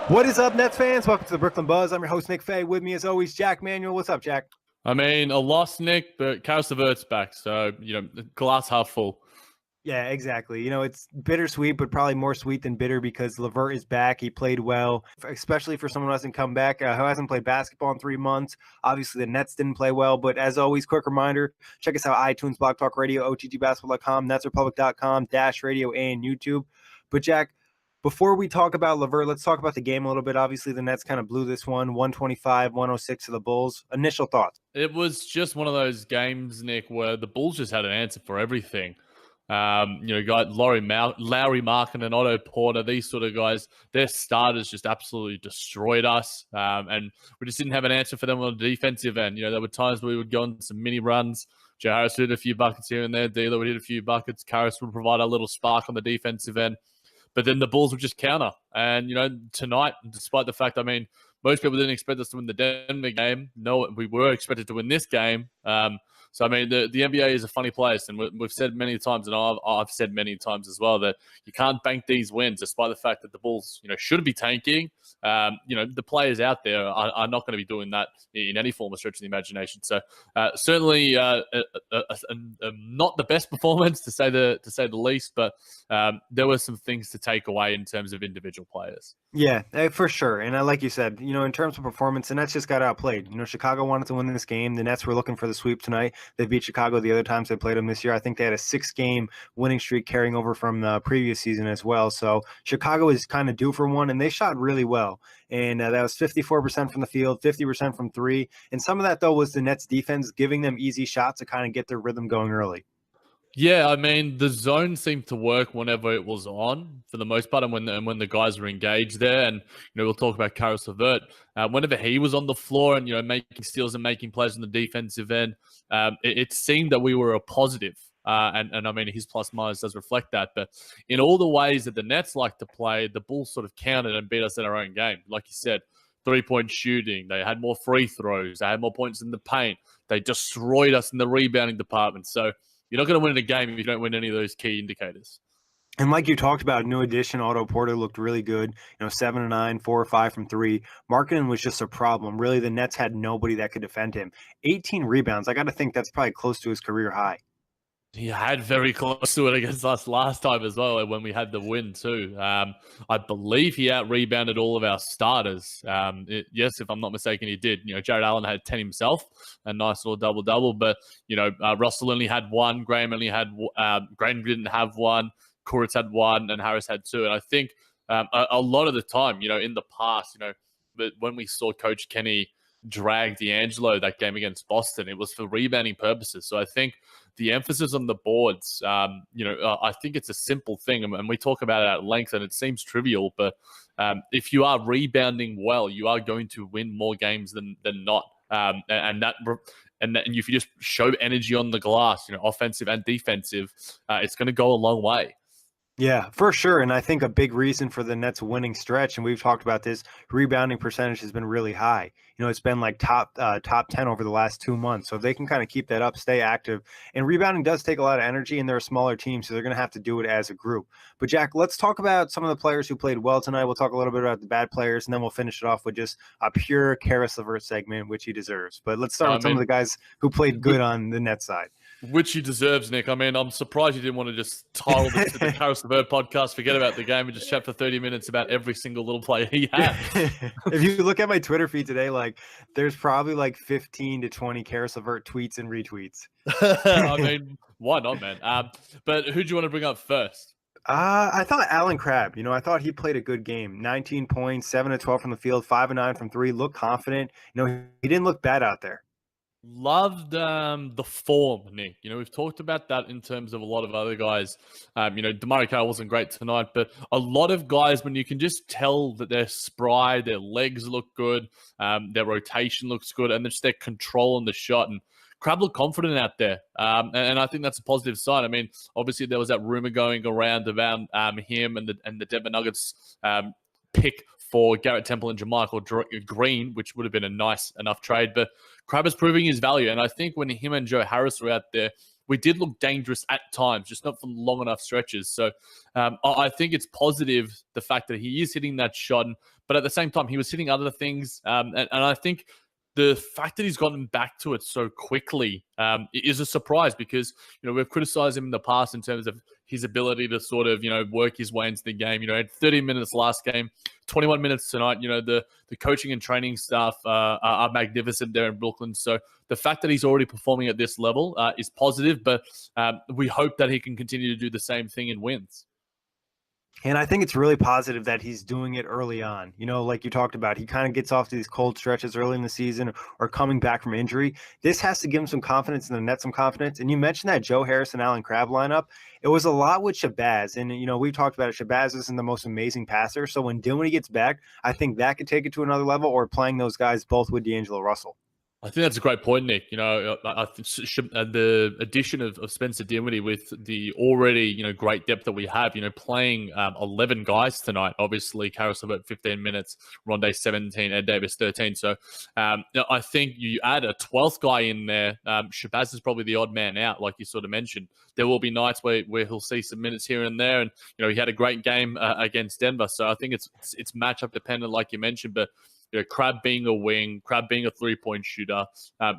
What is up, Nets fans? Welcome to the Brooklyn Buzz. I'm your host, Nick Fay. With me, as always, Jac Manuell. What's up, Jac? I mean, a loss, Nick, but Caris LeVert's back. So, glass half full. Yeah, exactly. It's bittersweet, but probably more sweet than bitter because LeVert is back. He played well, especially for someone who hasn't come back, who hasn't played basketball in 3 months. Obviously, the Nets didn't play well, but as always, quick reminder, check us out, iTunes, Blog Talk Radio, OTGBasketball.com, NetsRepublic.com, Dash Radio, and YouTube. But, Jac, before we talk about LeVert, let's talk about the game a little bit. Obviously, the Nets kind of blew this one, 125-106 to the Bulls. Initial thoughts? It was just one of those games, Nick, where the Bulls just had an answer for everything. Guys Lowry Markin and Otto Porter, these sort of guys, their starters just absolutely destroyed us. And we just didn't have an answer for them on the defensive end. There were times where we would go on some mini runs. Joe Harris hit a few buckets here and there. D'Lo would hit a few buckets. Caris would provide a little spark on the defensive end. But then the Bulls would just counter. And, tonight, despite the fact, most people didn't expect us to win the Denver game. No, we were expected to win this game. So, the NBA is a funny place. And we've said many times, and I've said many times as well, that you can't bank these wins, despite the fact that the Bulls, should be tanking. The players out there are not going to be doing that in any form or stretch of the imagination. So, certainly not the best performance, to say the least, but there were some things to take away in terms of individual players. Yeah, for sure. And like you said, in terms of performance, the Nets just got outplayed. Chicago wanted to win this game. The Nets were looking for the sweep tonight. They beat Chicago the other times they played them this year. I think they had a 6-game winning streak carrying over from the previous season as well. So Chicago is kind of due for one, and they shot really well. And that was 54% from the field, 50% from three. And some of that, though, was the Nets defense giving them easy shots to kind of get their rhythm going early. Yeah, the zone seemed to work whenever it was on, for the most part, and when the guys were engaged there. And we'll talk about Caris LeVert. Whenever he was on the floor and making steals and making plays on the defensive end, it seemed that we were a positive. And his plus minus does reflect that. But in all the ways that the Nets like to play, the Bulls sort of countered and beat us in our own game. Like you said, 3-point shooting. They had more free throws. They had more points in the paint. They destroyed us in the rebounding department. So you're not going to win a game if you don't win any of those key indicators. And like you talked about, new addition, Otto Porter looked really good. 7-9, 4-5 from three. Markkanen was just a problem. Really, the Nets had nobody that could defend him. 18 rebounds. I got to think that's probably close to his career high. He had very close to it against us last time as well, when we had the win too. I believe he out-rebounded all of our starters. Yes, if I'm not mistaken, he did. Jared Allen had 10 himself, a nice little double-double. But, Russell only had one. Graham didn't have one. Kuritz had one, and Harris had two. And I think a lot of the time, in the past, but when we saw Coach Kenny drag D'Angelo that game against Boston, it was for rebounding purposes. So I think the emphasis on the boards, I think it's a simple thing, and we talk about it at length, and it seems trivial, but if you are rebounding well, you are going to win more games than not. And if you just show energy on the glass, offensive and defensive, it's going to go a long way. Yeah, for sure. And I think a big reason for the Nets winning stretch, and we've talked about this, rebounding percentage has been really high. It's been like top 10 over the last 2 months. So if they can kind of keep that up, stay active. And rebounding does take a lot of energy, and they're a smaller team, so they're going to have to do it as a group. But Jac, let's talk about some of the players who played well tonight. We'll talk a little bit about the bad players, and then we'll finish it off with just a pure Caris LeVert segment, which he deserves. But let's start with some of the guys who played good on the Nets side. Which he deserves, Nick. I'm surprised you didn't want to just title the Caris LeVert podcast, forget about the game, and just chat for 30 minutes about every single little player he had. If you look at my Twitter feed today, there's probably 15 to 20 Caris LeVert tweets and retweets. Why not, man? But who do you want to bring up first? I thought Allen Crabbe, I thought he played a good game. 19 points, 7 to 12 from the field, 5 and 9 from three, looked confident. He didn't look bad out there. Loved the form, Nick. We've talked about that in terms of a lot of other guys. DeMario Carroll wasn't great tonight, but a lot of guys, when you can just tell that they're spry, their legs look good, their rotation looks good, and just their control on the shot. And Crabbe looked confident out there, and I think that's a positive sign. Obviously there was that rumor going around about him and the Denver Nuggets pick for Garrett Temple and JaMychal Green, which would have been a nice enough trade. But Crabbe is proving his value. And I think when him and Joe Harris were out there, we did look dangerous at times, just not for long enough stretches. So I think it's positive, the fact that he is hitting that shot, but at the same time, he was hitting other things. And I think the fact that he's gotten back to it so quickly is a surprise, because, we've criticized him in the past in terms of his ability to sort of, work his way into the game. Had 30 minutes last game, 21 minutes tonight. The coaching and training staff are magnificent there in Brooklyn. So the fact that he's already performing at this level is positive, but we hope that he can continue to do the same thing in wins. And I think it's really positive that he's doing it early on. Like you talked about, he kind of gets off to these cold stretches early in the season or coming back from injury. This has to give him some confidence and the net some confidence. And you mentioned that Joe Harris and Alan Crabbe lineup. It was a lot with Shabazz. And, we've talked about it. Shabazz isn't the most amazing passer. So when Dinwiddie gets back, I think that could take it to another level, or playing those guys both with D'Angelo Russell. I think that's a great point, Nick. I think the addition of Spencer Dinwiddie with the already, great depth that we have, playing 11 guys tonight. Obviously, Caris LeVert 15 minutes, Rondé 17, Ed Davis 13. So I think you add a 12th guy in there. Shabazz is probably the odd man out, like you sort of mentioned. There will be nights where he'll see some minutes here and there, and he had a great game against Denver. So I think it's matchup dependent, like you mentioned, but. Crabbe being a wing, Crabbe being a three-point shooter,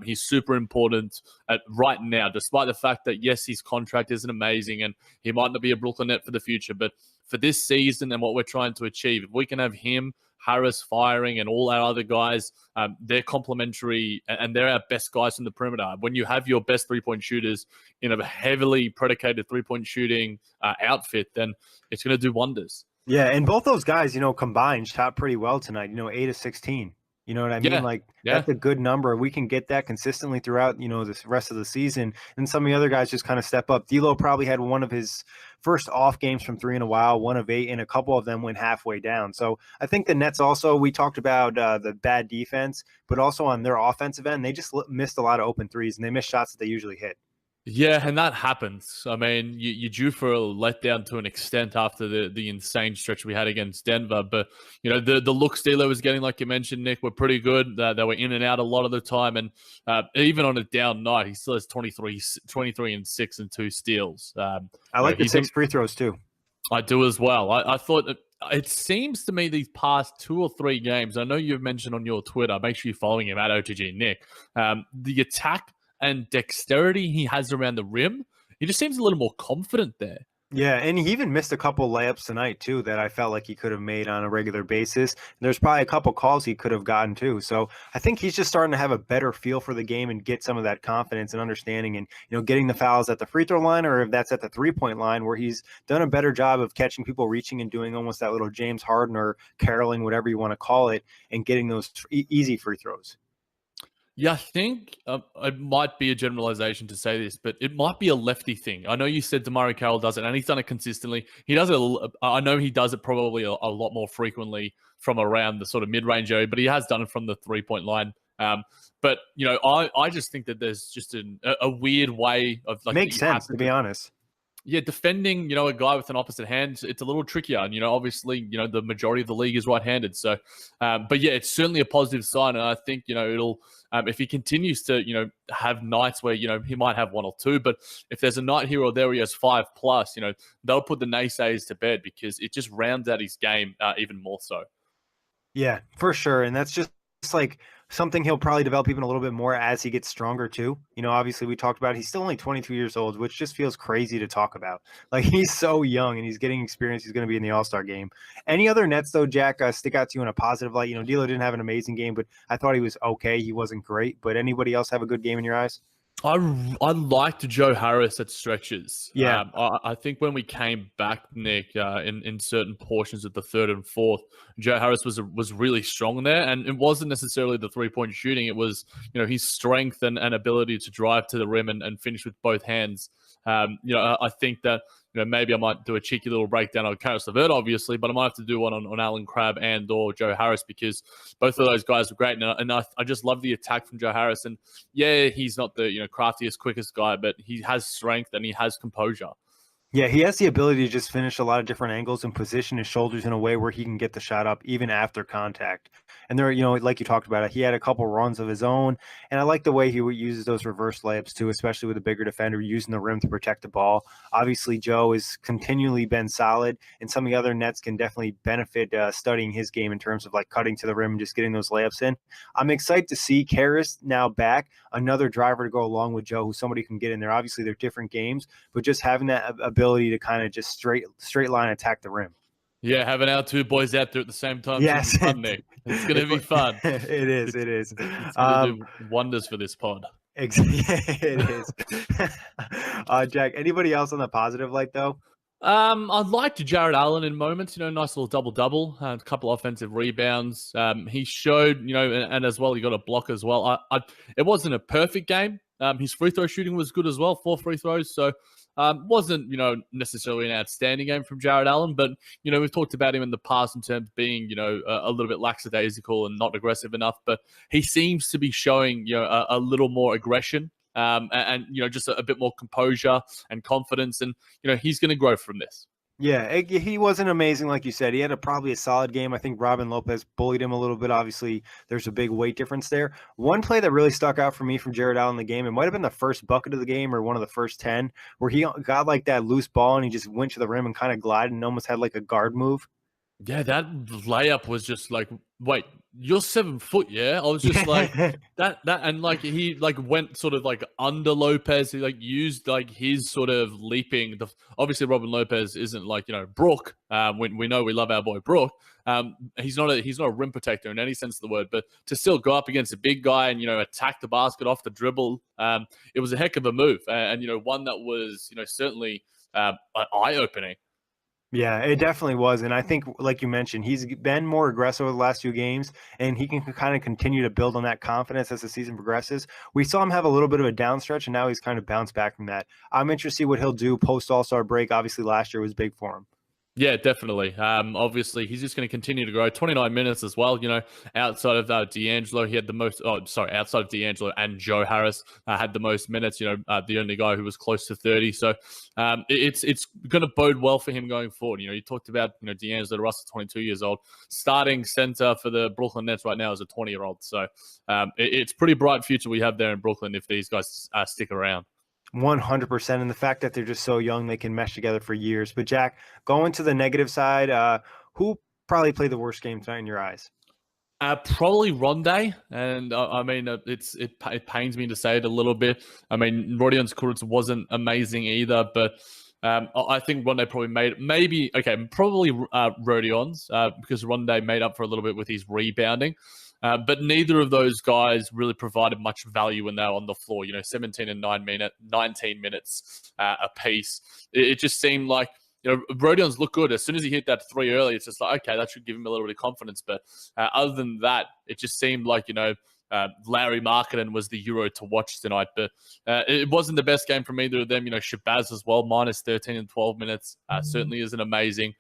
he's super important right now, despite the fact that, yes, his contract isn't amazing and he might not be a Brooklyn Net for the future. But for this season and what we're trying to achieve, if we can have him, Harris firing, and all our other guys, they're complementary and they're our best guys from the perimeter. When you have your best three-point shooters in a heavily predicated three-point shooting outfit, then it's going to do wonders. Yeah, and both those guys, combined shot pretty well tonight, 8 of 16. You know what I mean? Yeah. That's a good number. We can get that consistently throughout, this rest of the season. And some of the other guys just kind of step up. D'Lo probably had one of his first off games from 3 in a while, 1 of 8, and a couple of them went halfway down. So I think the Nets also, we talked about the bad defense, but also on their offensive end, they just missed a lot of open threes, and they missed shots that they usually hit. Yeah, and that happens. I mean, you're due for a letdown to an extent after the insane stretch we had against Denver. But, the looks D'Lo was getting, like you mentioned, Nick, were pretty good. They were in and out a lot of the time. And even on a down night, he still has 23 and 6 and 2 steals. I like the 6 free throws, too. I do as well. I thought it seems to me these past 2 or 3 games, I know you've mentioned on your Twitter, make sure you're following him at OTG Nick, the attack and dexterity he has around the rim, he just seems a little more confident there. Yeah, and he even missed a couple layups tonight, too, that I felt like he could have made on a regular basis. There's probably a couple calls he could have gotten, too. So I think he's just starting to have a better feel for the game and get some of that confidence and understanding and, getting the fouls at the free throw line, or if that's at the three-point line, where he's done a better job of catching people reaching and doing almost that little James Harden or caroling, whatever you want to call it, and getting those easy free throws. Yeah, I think it might be a generalization to say this, but it might be a lefty thing. I know you said DeMario Carroll does it, and he's done it consistently. He does it. I know he does it probably a lot more frequently from around the sort of mid-range area, but he has done it from the three-point line. But I just think that there's just a weird way of makes sense, to be honest. Yeah, defending, a guy with an opposite hand, it's a little trickier. And, obviously, the majority of the league is right-handed. So, but yeah, it's certainly a positive sign. And I think, it'll, if he continues to, have nights where, he might have 1 or 2, but if there's a night here or there where he has 5+, they'll put the naysayers to bed, because it just rounds out his game even more so. Yeah, for sure. And that's just like something he'll probably develop even a little bit more as he gets stronger too. Obviously we talked about he's still only 22 years old, which just feels crazy to talk about. Like, he's so young and he's getting experience. He's going to be in the All-Star game. Any other Nets though, Jack, stick out to you in a positive light? D'Lo didn't have an amazing game, but I thought he was okay. He wasn't great, but anybody else have a good game in your eyes? I liked Joe Harris at stretches. Yeah. I think when we came back, Nick, in certain portions of the 3rd and 4th, Joe Harris was really strong there. And it wasn't necessarily the three-point shooting. It was, his strength and ability to drive to the rim and finish with both hands. I think that, maybe I might do a cheeky little breakdown on Caris LeVert, obviously, but I might have to do one on Alan Crabbe and or Joe Harris, because both of those guys were great. And I just love the attack from Joe Harris. And yeah, he's not the, craftiest, quickest guy, but he has strength and he has composure. Yeah, he has the ability to just finish a lot of different angles and position his shoulders in a way where he can get the shot up even after contact. And there, like you talked about it, he had a couple runs of his own, and I like the way he uses those reverse layups too, especially with a bigger defender using the rim to protect the ball. Obviously, Joe has continually been solid, and some of the other Nets can definitely benefit studying his game in terms of like cutting to the rim and just getting those layups in. I'm excited to see Caris now back, another driver to go along with Joe, who somebody can get in there. Obviously, they're different games, but just having that ability to kind of just straight line attack the rim. Yeah, having our two boys out there at the same time Yes, should be fun, Nick. It's going to be fun. It is. It is. It's going to do wonders for this pod. It is. Jack, anybody else on the positive light though? I liked Jared Allen in moments, nice little double-double, a couple offensive rebounds. He showed, and as well, he got a block as well. It wasn't a perfect game. His free throw shooting was good as well, 4 free throws. So wasn't, necessarily an outstanding game from Jared Allen, but, we've talked about him in the past in terms of being, a little bit lackadaisical and not aggressive enough, but he seems to be showing, a little more aggression. And just a bit more composure and confidence, and he's going to grow from this. Yeah, he wasn't amazing, like you said. He had probably a solid game. I think Robin Lopez bullied him a little bit. Obviously, there's a big weight difference there. One play that really stuck out for me from Jared Allen in the game, it might have been the first bucket of the game or one of the first 10, where he got like that loose ball and he just went to the rim and kind of glided and almost had like a guard move. Yeah, that layup was just like, wait, you're 7 foot, yeah? I was just like that, and like he like went sort of like under Lopez. He like used like his sort of leaping. Obviously, Robin Lopez isn't like Brook. We know we love our boy Brook. He's not a rim protector in any sense of the word, but to still go up against a big guy and attack the basket off the dribble, it was a heck of a move, and one that was certainly eye opening. Yeah, it definitely was. And I think, like you mentioned, he's been more aggressive over the last 2 games, and he can kind of continue to build on that confidence as the season progresses. We saw him have a little bit of a down stretch, and now he's kind of bounced back from that. I'm interested to see what he'll do post All-Star break. Obviously, last year was big for him. Yeah, definitely. Obviously, he's just going to continue to grow. 29 minutes as well. Outside of D'Angelo, he had the most. Outside of D'Angelo and Joe Harris had the most minutes. The only guy who was close to 30. So it's going to bode well for him going forward. You talked about D'Angelo Russell, 22 years old, starting center for the Brooklyn Nets right now as a 20-year-old. So it's pretty bright future we have there in Brooklyn if these guys stick around. 100%. And the fact that they're just so young, they can mesh together for years. But Jack, going to the negative side, who probably played the worst game tonight in your eyes? Probably Rondé, and I mean it pains me to say it a little bit. I mean Rodions wasn't amazing either, but I think Rondé probably probably Rodions because Rondé made up for a little bit with his rebounding. But neither of those guys really provided much value when they were on the floor. 17 and 19 minutes apiece. It just seemed like Rodions looked good. As soon as he hit that 3 early, it's just like, okay, that should give him a little bit of confidence. But other than that, it just seemed like Larry Markkinen was the hero to watch tonight. But it wasn't the best game from either of them. Shabazz as well, minus 13 and 12 minutes, certainly isn't amazing.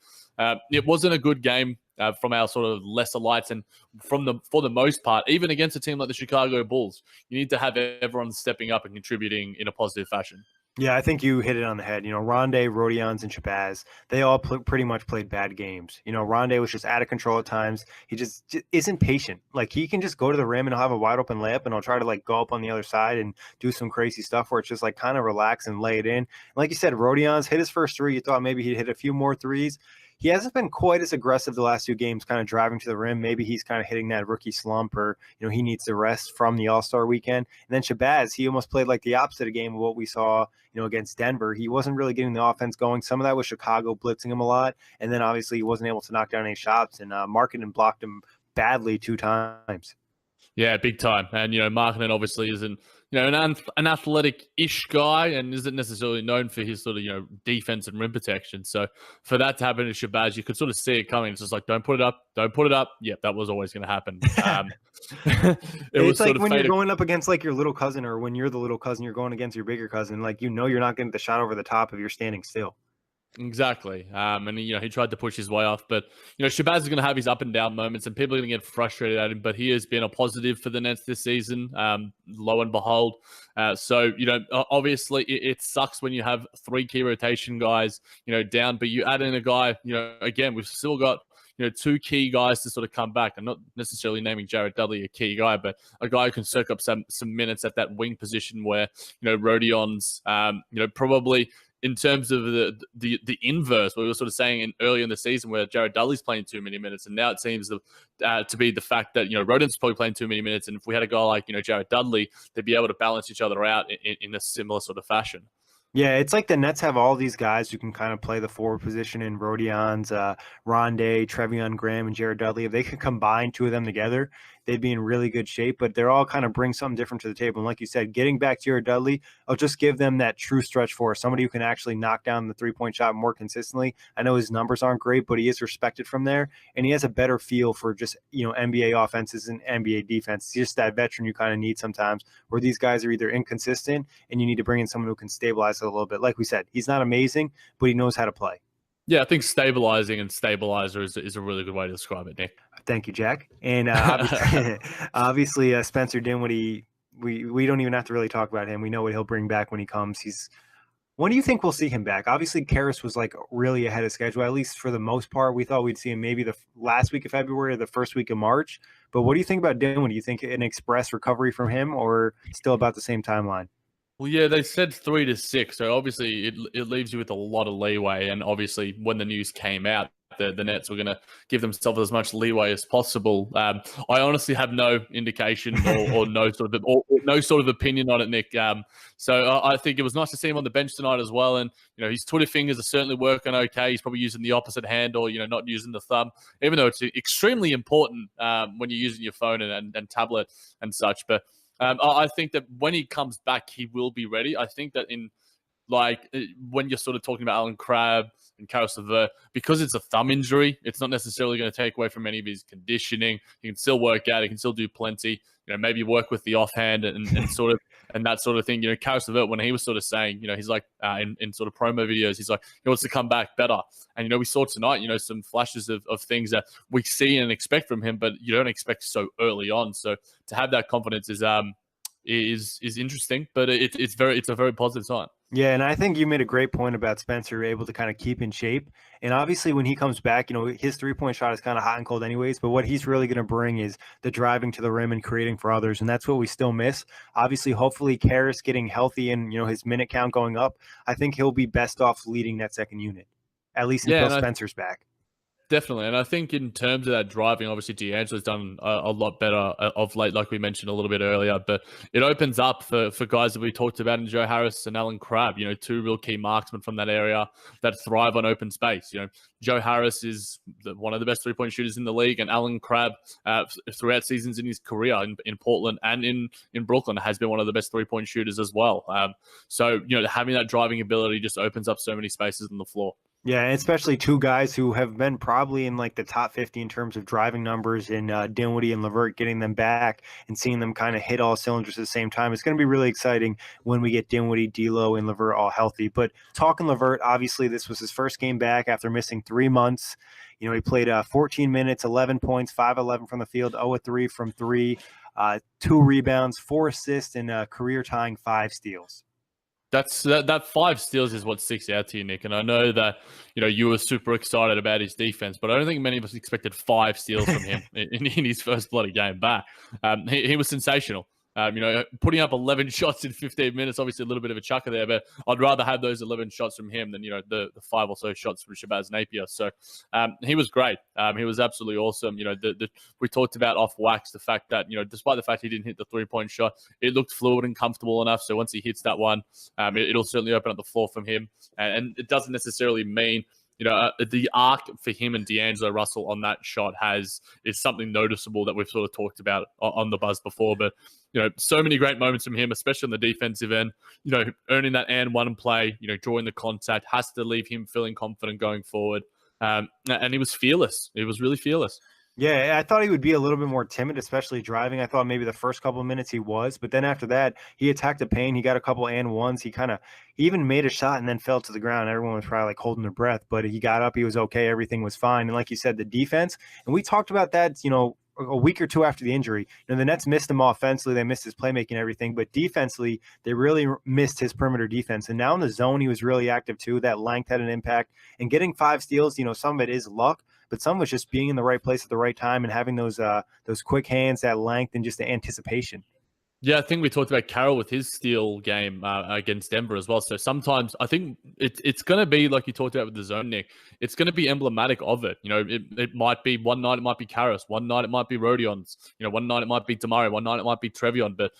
It wasn't a good game from our sort of lesser lights, and for the most part, even against a team like the Chicago Bulls, you need to have everyone stepping up and contributing in a positive fashion. Yeah, I think you hit it on the head. Rondé, Rodions, and Shabazz, they all pretty much played bad games. Rondé was just out of control at times. He just isn't patient. Like, he can just go to the rim and he'll have a wide open layup, and he'll try to like go up on the other side and do some crazy stuff where it's just like kind of relax and lay it in. And like you said, Rodions hit his first 3. You thought maybe he'd hit a few more threes. He hasn't been quite as aggressive the last 2 games, kind of driving to the rim. Maybe he's kind of hitting that rookie slump, or, he needs the rest from the All-Star weekend. And then Shabazz, he almost played like the opposite game of what we saw, against Denver. He wasn't really getting the offense going. Some of that was Chicago blitzing him a lot. And then obviously he wasn't able to knock down any shots, and Markkinen blocked him badly 2 times. Yeah, big time. And, Markkinen obviously isn't, an athletic-ish guy and isn't necessarily known for his sort of, defense and rim protection. So for that to happen to Shabazz, you could sort of see it coming. It's just like, don't put it up. Yep, that was always going to happen. It's like when you're going up against like your little cousin, or when you're the little cousin, you're going against your bigger cousin. Like, you're not getting the shot over the top if you're standing still. Exactly. And he tried to push his way off, but Shabazz is going to have his up and down moments, and people are going to get frustrated at him. But he has been a positive for the Nets this season. Lo and behold, obviously it sucks when you have three key rotation guys, down, but you add in a guy. Again, we've still got two key guys to sort of come back. I'm not necessarily naming Jared Dudley a key guy, but a guy who can soak up some minutes at that wing position where Rodions, probably. In terms of the inverse, what we were sort of saying earlier in the season, where Jared Dudley's playing too many minutes, and now it seems to be the fact that Rodions probably playing too many minutes, and if we had a guy like Jared Dudley, they'd be able to balance each other out in a similar sort of fashion. Yeah, it's like the Nets have all these guys who can kind of play the forward position in Rodions, Rondé, Trevion Graham, and Jared Dudley. If they could combine two of them together, they'd be in really good shape. But they're all kind of bring something different to the table. And like you said, getting back to Jared Dudley, I'll just give them that true stretch force, somebody who can actually knock down the three-point shot more consistently. I know his numbers aren't great, but he is respected from there, and he has a better feel for just NBA offenses and NBA defense. It's just that veteran you kind of need sometimes, where these guys are either inconsistent and you need to bring in someone who can stabilize it a little bit. Like we said, he's not amazing, but he knows how to play. Yeah, I think stabilizing and stabilizer is a really good way to describe it, Nick. Thank you, Jack. And obviously Spencer Dinwiddie, we don't even have to really talk about him. We know what he'll bring back when he comes. When do you think we'll see him back? Obviously, Caris was like really ahead of schedule, at least for the most part. We thought we'd see him maybe the last week of February or the first week of March. But what do you think about Dinwiddie? Do you think an express recovery from him, or still about the same timeline? Well, yeah, they said 3 to 6, so obviously it leaves you with a lot of leeway. And obviously, when the news came out, the Nets were going to give themselves as much leeway as possible. I honestly have no indication or no sort of opinion on it, Nick. So I think it was nice to see him on the bench tonight as well. And his Twitter fingers are certainly working okay. He's probably using the opposite hand, or not using the thumb, even though it's extremely important when you're using your phone and tablet and such. But I think that when he comes back, he will be ready. I think that when you're sort of talking about Alan Crabbe and Caris LeVert, because it's a thumb injury, it's not necessarily going to take away from any of his conditioning. He can still work out. He can still do plenty. Maybe work with the offhand and sort of and that sort of thing. Caris LeVert, when he was sort of saying, he's like in sort of promo videos, he's like he wants to come back better. And we saw tonight, some flashes of things that we see and expect from him, but you don't expect so early on. So to have that confidence is interesting, but it's a very positive sign. Yeah, and I think you made a great point about Spencer able to kind of keep in shape. And obviously when he comes back, his three-point shot is kind of hot and cold anyways, but what he's really going to bring is the driving to the rim and creating for others, and that's what we still miss. Obviously, hopefully Caris getting healthy and, his minute count going up, I think he'll be best off leading that second unit, at least until Spencer's back. Definitely. And I think in terms of that driving, obviously D'Angelo's done a lot better of late, like we mentioned a little bit earlier, but it opens up for guys that we talked about in Joe Harris and Alan Crabbe, two real key marksmen from that area that thrive on open space. Joe Harris is one of the best three-point shooters in the league, and Alan Crabbe throughout seasons in his career in Portland and in Brooklyn has been one of the best three-point shooters as well. So having that driving ability just opens up so many spaces on the floor. Yeah, and especially two guys who have been probably in like the top 50 in terms of driving numbers in Dinwiddie and LeVert, getting them back and seeing them kind of hit all cylinders at the same time. It's going to be really exciting when we get Dinwiddie, D'Lo, and LeVert all healthy. But talking LeVert, obviously this was his first game back after missing 3 months. He played 14 minutes, 11 points, 5-11 from the field, 0-3 from three, 2 rebounds, 4 assists, and career-tying 5 steals. That 5 steals is what sticks out to you, Nick. And I know that you were super excited about his defense, but I don't think many of us expected 5 steals from him in his first bloody game back. He was sensational. Putting up 11 shots in 15 minutes, obviously a little bit of a chucker there, but I'd rather have those 11 shots from him than, the 5 or so shots from Shabazz Napier. So he was great. He was absolutely awesome. We talked about off wax, the fact that, despite the fact he didn't hit the 3-point shot, it looked fluid and comfortable enough. So once he hits that one, it'll certainly open up the floor from him. And it doesn't necessarily mean the arc for him and D'Angelo Russell on that shot is something noticeable that we've sort of talked about on the buzz before. But, so many great moments from him, especially on the defensive end, earning that and one play, drawing the contact, has to leave him feeling confident going forward. And he was fearless. He was really fearless. Yeah, I thought he would be a little bit more timid, especially driving. I thought maybe the first couple of minutes he was, but then after that, he attacked the paint. He got a couple and ones. He even made a shot and then fell to the ground. Everyone was probably like holding their breath, but he got up. He was okay. Everything was fine. And like you said, the defense, and we talked about that, a week or two after the injury. The Nets missed him offensively. They missed his playmaking and everything, but defensively, they really missed his perimeter defense. And now in the zone, he was really active too. That length had an impact. And getting 5 steals, some of it is luck, but some was just being in the right place at the right time and having those quick hands, that length, and just the anticipation. Yeah, I think we talked about Carroll with his steal game against Denver as well. So sometimes I think it's going to be like you talked about with the zone, Nick. It's going to be emblematic of it. It might be one night it might be Caris, one night it might be Rodions. One night it might be Damari, one night it might be Trevion. But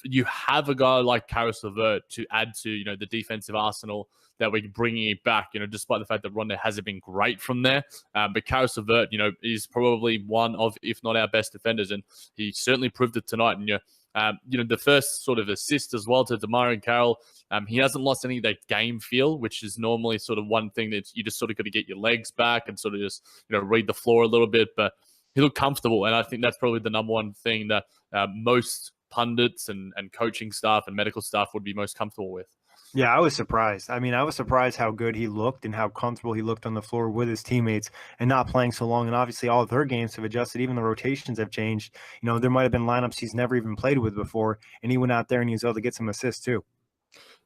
you have a guy like Caris LeVert to add to the defensive arsenal that we're bringing it back. Despite the fact that Rondo hasn't been great from there, but Caris LeVert, is probably one of, if not our best defenders, and he certainly proved it tonight. And the first sort of assist as well to Damari and Carroll. He hasn't lost any of that game feel, which is normally sort of one thing that you just sort of got to get your legs back and sort of just read the floor a little bit. But he looked comfortable, and I think that's probably the number one thing that most pundits and coaching staff and medical staff would be most comfortable with. Yeah, I was surprised. I mean, I was surprised how good he looked and how comfortable he looked on the floor with his teammates and not playing so long. And obviously, all of their games have adjusted. Even the rotations have changed. There might have been lineups he's never even played with before, and he went out there and he was able to get some assists too.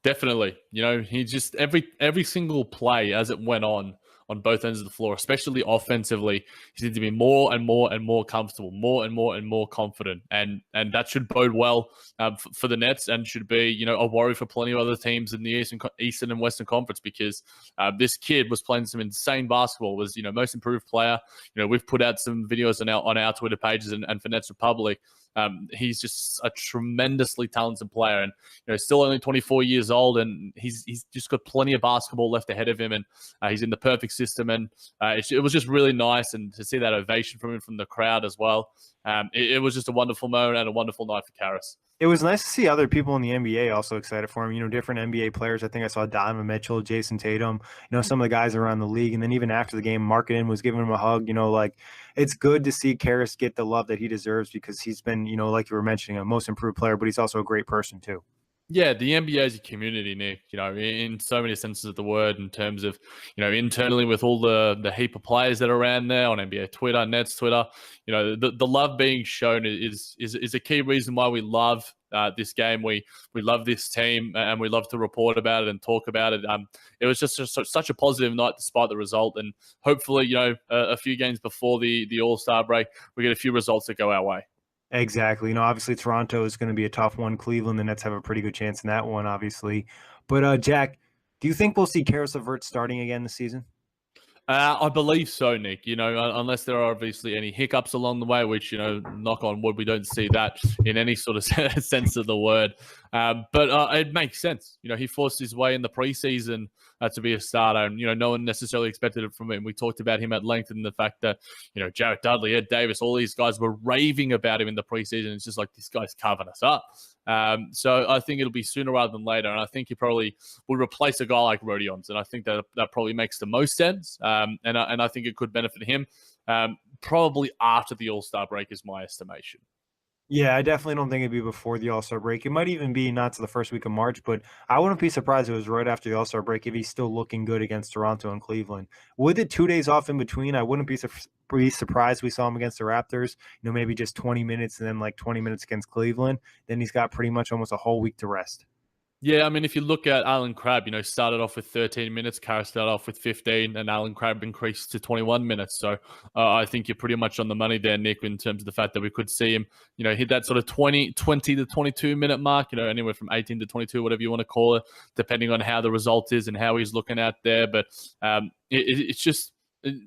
Definitely. He just every single play as it went on both ends of the floor, especially offensively, he seemed to be more and more and more comfortable, more and more and more confident. And that should bode well for the Nets and should be, a worry for plenty of other teams in the Eastern and Western Conference, because this kid was playing some insane basketball, was, most improved player. We've put out some videos on our Twitter pages and for Nets Republic. He's just a tremendously talented player, and still only 24 years old, and he's just got plenty of basketball left ahead of him, and he's in the perfect system. And it was just really nice, and to see that ovation from him from the crowd as well. It was just a wonderful moment and a wonderful night for Caris. It was nice to see other people in the NBA also excited for him. Different NBA players. I think I saw Donovan Mitchell, Jason Tatum, some of the guys around the league. And then even after the game, Marketing was giving him a hug. It's good to see Caris get the love that he deserves, because he's been, like you were mentioning, a most improved player, but he's also a great person too. Yeah, the NBA is a community, Nick, in so many senses of the word, in terms of, internally with all the heap of players that are around there on NBA Twitter, Nets Twitter, the love being shown is a key reason why we love this game. We love this team, and we love to report about it and talk about it. It was just such a positive night despite the result, and hopefully, a few games before the All-Star break, we get a few results that go our way. Exactly. Obviously Toronto is going to be a tough one. Cleveland, the Nets have a pretty good chance in that one, obviously. But Jack, do you think we'll see Caris LeVert starting again this season? I believe so, Nick. Unless there are obviously any hiccups along the way, which, knock on wood, we don't see that in any sort of sense of the word. But it makes sense. He forced his way in the preseason to be a starter, and no one necessarily expected it from him. We talked about him at length, and the fact that Jarrett Dudley, Ed Davis, all these guys were raving about him in the preseason. It's just like, this guy's carving us up. So I think it'll be sooner rather than later, and I think he probably will replace a guy like Rodions, and I think that probably makes the most sense. And I think it could benefit him probably after the All-Star break is my estimation. Yeah, I definitely don't think it'd be before the All-Star break. It might even be not to the first week of March, but I wouldn't be surprised if it was right after the All-Star break if he's still looking good against Toronto and Cleveland. With it 2 days off in between, I wouldn't be surprised we saw him against the Raptors, maybe just 20 minutes and then like 20 minutes against Cleveland. Then he's got pretty much almost a whole week to rest. Yeah, I mean, if you look at Alan Crabbe, started off with 13 minutes, Caris started off with 15, and Alan Crabbe increased to 21 minutes. So I think you're pretty much on the money there, Nick, in terms of the fact that we could see him, hit that sort of 20 to 22 minute mark, anywhere from 18 to 22, whatever you want to call it, depending on how the result is and how he's looking out there. But it's just,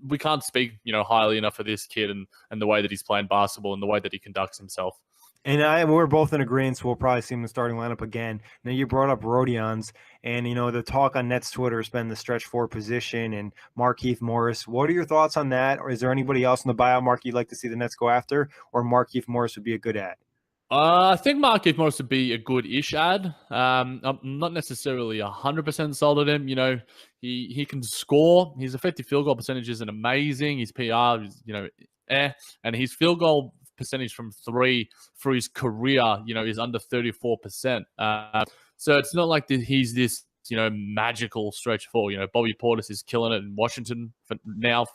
we can't speak, highly enough of this kid and the way that he's playing basketball and the way that he conducts himself. And we're both in agreement, so we'll probably see him in the starting lineup again. Now, you brought up Rodions, and, the talk on Nets Twitter has been the stretch four position and Markieff Morris. What are your thoughts on that? Or is there anybody else in the buyout market you'd like to see the Nets go after, or Markieff Morris would be a good ad? I think Markieff Morris would be a good-ish ad. I'm not necessarily 100% sold at him. He can score. His effective field goal percentage isn't amazing. His PR is, and his field goal percentage from 3 for his career, is under 34%. So it's not like he's this, magical stretch for. Bobby Portis is killing it in Washington for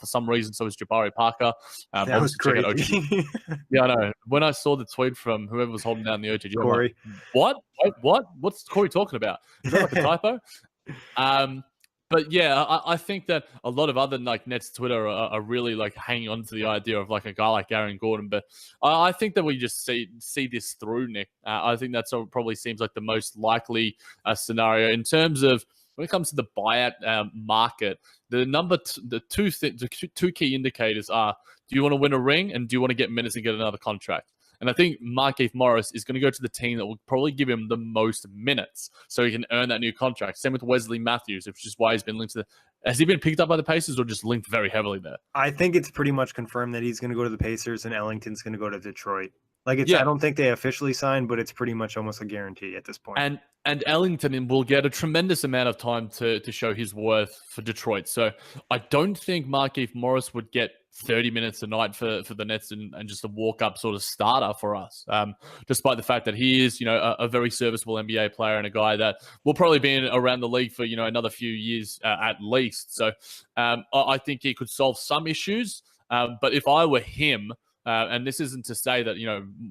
some reason. So is Jabari Parker. That was crazy. Yeah, I know. When I saw the tweet from whoever was holding down the OTG, Corey. I'm like, what? Wait, what? What's Corey talking about? Is that like a typo? But yeah, I think that a lot of other Nets Twitter are really hanging on to the idea of a guy like Aaron Gordon. But I think that we just see this through, Nick. I think that's probably seems like the most likely scenario in terms of when it comes to the buyout market. The two key indicators are: do you want to win a ring, and do you want to get minutes and get another contract? And I think Markieff Morris is going to go to the team that will probably give him the most minutes so he can earn that new contract. Same with Wesley Matthews, which is why he's been linked to has he been picked up by the Pacers or just linked very heavily there? I think it's pretty much confirmed that he's going to go to the Pacers and Ellington's going to go to Detroit. I don't think they officially signed, but it's pretty much almost a guarantee at this point. And Ellington will get a tremendous amount of time to show his worth for Detroit. So I don't think Markieff Morris would get 30 minutes a night for the Nets and just a walk-up sort of starter for us, despite the fact that he is, a very serviceable NBA player and a guy that will probably be around the league for, another few years at least. So I think he could solve some issues. But if I were him, and this isn't to say that,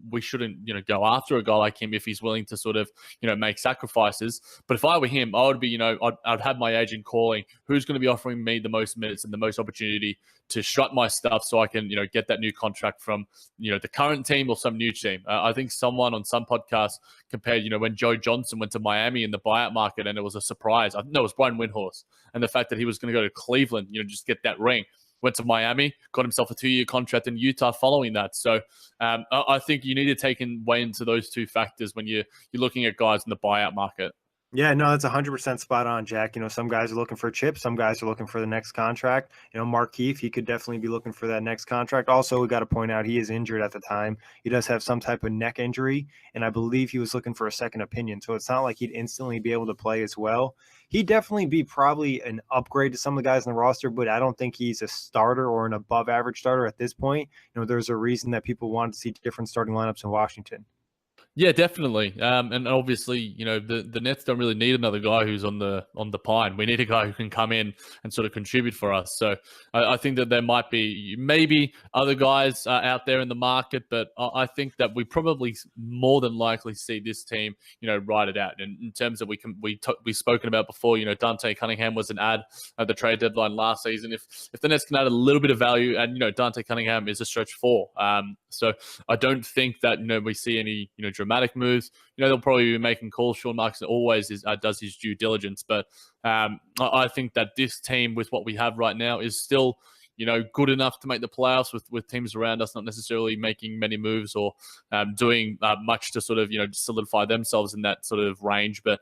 we shouldn't, go after a guy like him if he's willing to sort of, make sacrifices. But if I were him, I would be, I'd have my agent calling who's going to be offering me the most minutes and the most opportunity to strut my stuff so I can, get that new contract from, the current team or some new team. I think someone on some podcast compared, when Joe Johnson went to Miami in the buyout market and it was a surprise. I know it was Brian Windhorst. And the fact that he was going to go to Cleveland, just get that ring. Went to Miami, got himself a 2-year contract in Utah following that. So I think you need to take way into those two factors when you're looking at guys in the buyout market. Yeah, no, that's 100% spot on, Jack. Some guys are looking for chips. Some guys are looking for the next contract. Markieff, he could definitely be looking for that next contract. Also, we got to point out he is injured at the time. He does have some type of neck injury, and I believe he was looking for a second opinion. So it's not like he'd instantly be able to play as well. He'd definitely be probably an upgrade to some of the guys in the roster, but I don't think he's a starter or an above-average starter at this point. There's a reason that people want to see different starting lineups in Washington. Yeah, definitely. And obviously, the Nets don't really need another guy who's on the pine. We need a guy who can come in and sort of contribute for us. So I think that there might be maybe other guys out there in the market, but I think that we probably more than likely see this team, ride it out. And in terms of we've spoken about before, Dante Cunningham was an ad at the trade deadline last season. If the Nets can add a little bit of value, and Dante Cunningham is a stretch 4. So I don't think that we see any dramatic moves. They'll probably be making calls. Sean Marks always does his due diligence, but I think that this team with what we have right now is still good enough to make the playoffs with teams around us not necessarily making many moves or doing much to sort of solidify themselves in that sort of range. But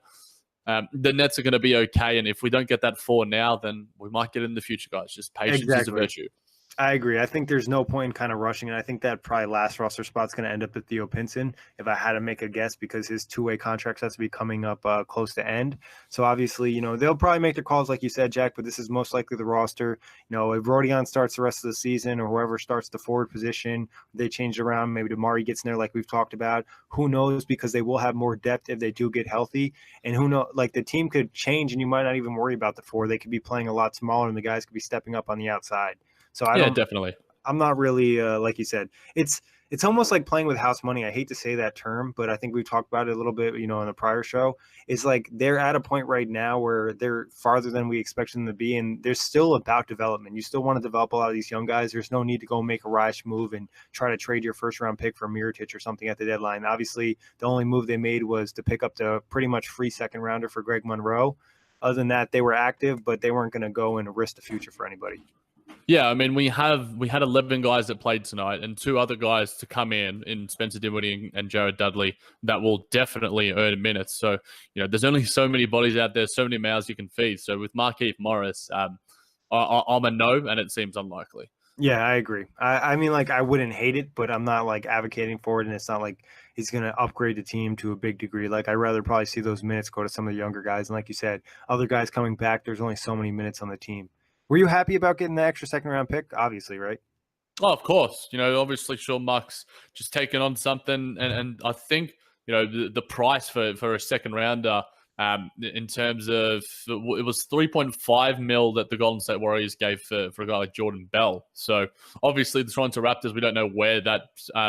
the Nets are going to be okay, and if we don't get that 4 now, then we might get it in the future, guys. Just patience is a virtue. I agree. I think there's no point in kind of rushing, and I think that probably last roster spot's going to end up with Theo Pinson, if I had to make a guess, because his 2-way contract has to be coming up close to end. So obviously, they'll probably make their calls like you said, Jack, but this is most likely the roster. If Rodions starts the rest of the season or whoever starts the forward position, they change it around. Maybe Damari gets in there like we've talked about. Who knows, because they will have more depth if they do get healthy. And who knows, the team could change and you might not even worry about the 4. They could be playing a lot smaller and the guys could be stepping up on the outside. So definitely. I'm not really like you said. It's almost like playing with house money. I hate to say that term, but I think we've talked about it a little bit, in the prior show. It's like they're at a point right now where they're farther than we expect them to be, and they're still about development. You still want to develop a lot of these young guys. There's no need to go make a rash move and try to trade your first-round pick for Mirotic or something at the deadline. Obviously, the only move they made was to pick up the pretty much free second-rounder for Greg Monroe. Other than that, they were active, but they weren't going to go and risk the future for anybody. Yeah, I mean, we had 11 guys that played tonight and 2 other guys to come in Spencer Dinwiddie and Jared Dudley that will definitely earn minutes. So, there's only so many bodies out there, so many mouths you can feed. So with Markieff Morris, I'm a no, and it seems unlikely. Yeah, I agree. I mean, I wouldn't hate it, but I'm not advocating for it, and it's not like he's going to upgrade the team to a big degree. I'd rather probably see those minutes go to some of the younger guys. And like you said, other guys coming back, there's only so many minutes on the team. Were you happy about getting the extra second-round pick? Obviously, right? Oh, of course. Obviously, Sean Marks just taken on something, and I think the price for a second rounder, in terms of it was 3.5 mil that the Golden State Warriors gave for a guy like Jordan Bell. So obviously, the Toronto Raptors, we don't know where that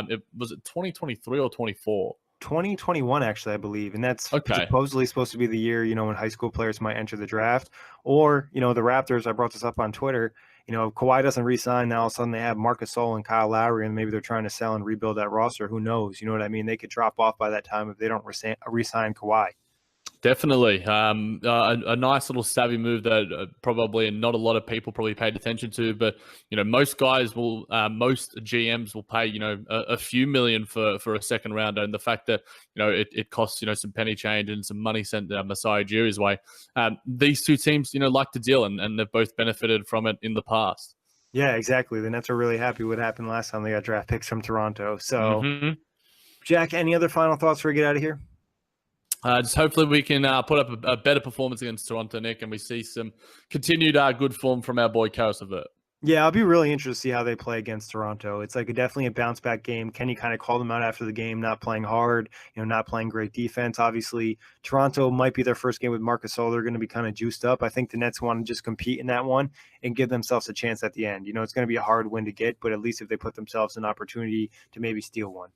it was. It 2023 or 24. 2021, actually, I believe. And that's Okay. supposedly supposed to be the year, when high school players might enter the draft. Or, the Raptors, I brought this up on Twitter, if Kawhi doesn't re-sign, now all of a sudden they have Marcus Gasol and Kyle Lowry, and maybe they're trying to sell and rebuild that roster. Who knows? You know what I mean? They could drop off by that time if they don't re-sign Kawhi. Definitely. A nice little savvy move that probably not a lot of people probably paid attention to, but most guys will, most GMs will pay a few million for a second rounder, and the fact that it costs some penny change and some money sent Masai Ujiri's way. These two teams like to deal, and they've both benefited from it in the past. Yeah, exactly. The Nets are really happy what happened last time they got draft picks from Toronto. So, Jack, any other final thoughts before we get out of here? Just hopefully we can put up a better performance against Toronto, Nick, and we see some continued good form from our boy Caris LeVert. Yeah, I'll be really interested to see how they play against Toronto. It's like definitely a bounce back game. Kenny kind of called them out after the game, not playing hard, not playing great defense. Obviously, Toronto might be their first game with Marcus Gasol. They're going to be kind of juiced up. I think the Nets want to just compete in that one and give themselves a chance at the end. It's going to be a hard win to get, but at least if they put themselves an opportunity to maybe steal one.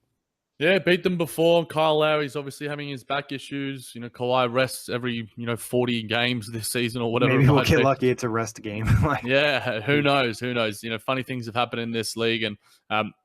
Yeah, beat them before. Kyle Lowry's obviously having his back issues. Kawhi rests every 40 games this season or whatever. Maybe we'll get lucky. It's a rest game. Yeah, who knows? Who knows? Funny things have happened in this league, and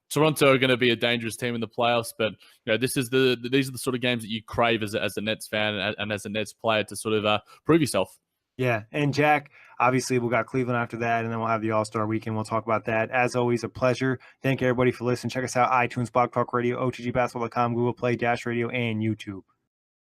Toronto are going to be a dangerous team in the playoffs. But these are the sort of games that you crave as a Nets fan and as a Nets player to sort of prove yourself. Yeah, and Jack, obviously we'll got Cleveland after that, and then we'll have the All-Star Weekend. We'll talk about that. As always, a pleasure. Thank everybody for listening. Check us out, iTunes, Blog Talk Radio, OTGBasketball.com, Google Play, Dash Radio, and YouTube.